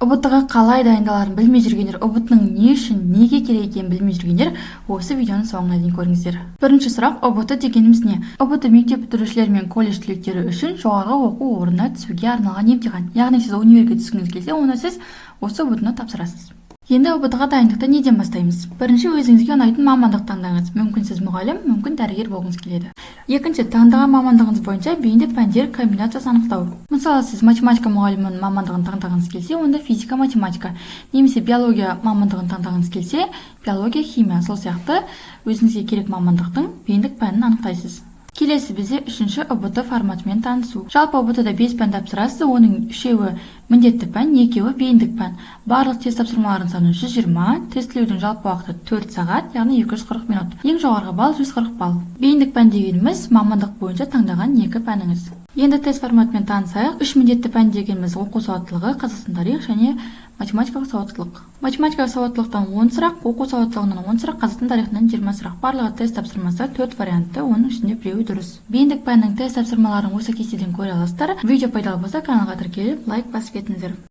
ұбт-ға қалай дайындаларын білмей жүргендер, ұбт-ның не үшін, неге керек екенін білмей жүргендер осы видеоның соңына дейін көріңіздер. Бірінші сұрақ: ұбт дегеніміз не? ұбт мектеп бітірушілер мен колледж түлектері үшін жоғарғы оқу орнына түсуге арналған емтихан. Яғни сіз универге түскіңіз келсе, оны сіз осы ұбт-ны тапсырасыз. Енді ұбт-ға дайындықты неден бастаймыз? Бірінші, өзіңізге ұнайтын мамандық таңдаңыз. Мүмкін сіз мұғалім, мүмкін дәрігер болғыңыз келеді. Екінші, таңдаған мамандығыңыз бойынша бейінді пәндер комбинациясын анықтау. Мысалы, сіз математика мұғалімінің мамандығын таңдағыңыз келсе, онда физика, математика, немесе биология мамандығын таңдағыңыз келсе, биология, химия, сол сияқты өзіңізге керек мамандықтың бейіндік пәнін анықтайсыз. Келесі бізде үшінші ұбт форматымен танысу. Жалпы ұбт-да 5 пән тапсырасыз, оның 3-еуі міндетті пән, 2-еуі бейіндік пән. Барлық тест тапсырмалардың саны 120, тестілеудің жалпы уақыты 4 сағат, яғни 240 минут. Ең жоғарғы балл 140 балл. Бейіндік пән дегеніміз мамандық бойынша таңдаған 2 пәніңіз. Енді тест форматымен танысайық. 3 міндетті пән дегеніміз оқу сауаттылығы, қазақстан тарих және математикалық сауаттылық. Математикалық сауаттылықтан 10 сұрақ, оқу сауаттылығынан 10 сұрақ, қазақстан тарихынан 20 сұрақ. Барлығы тест тапсырмасы 4 вариантты, оның ішінде біреуі дұрыс. Бейіндік пәннің тест тапсырмаларын осы кестеден көре аласыздар. Видео пайдалы болса, каналға тіркеліп, лайк басып кетіңіздер.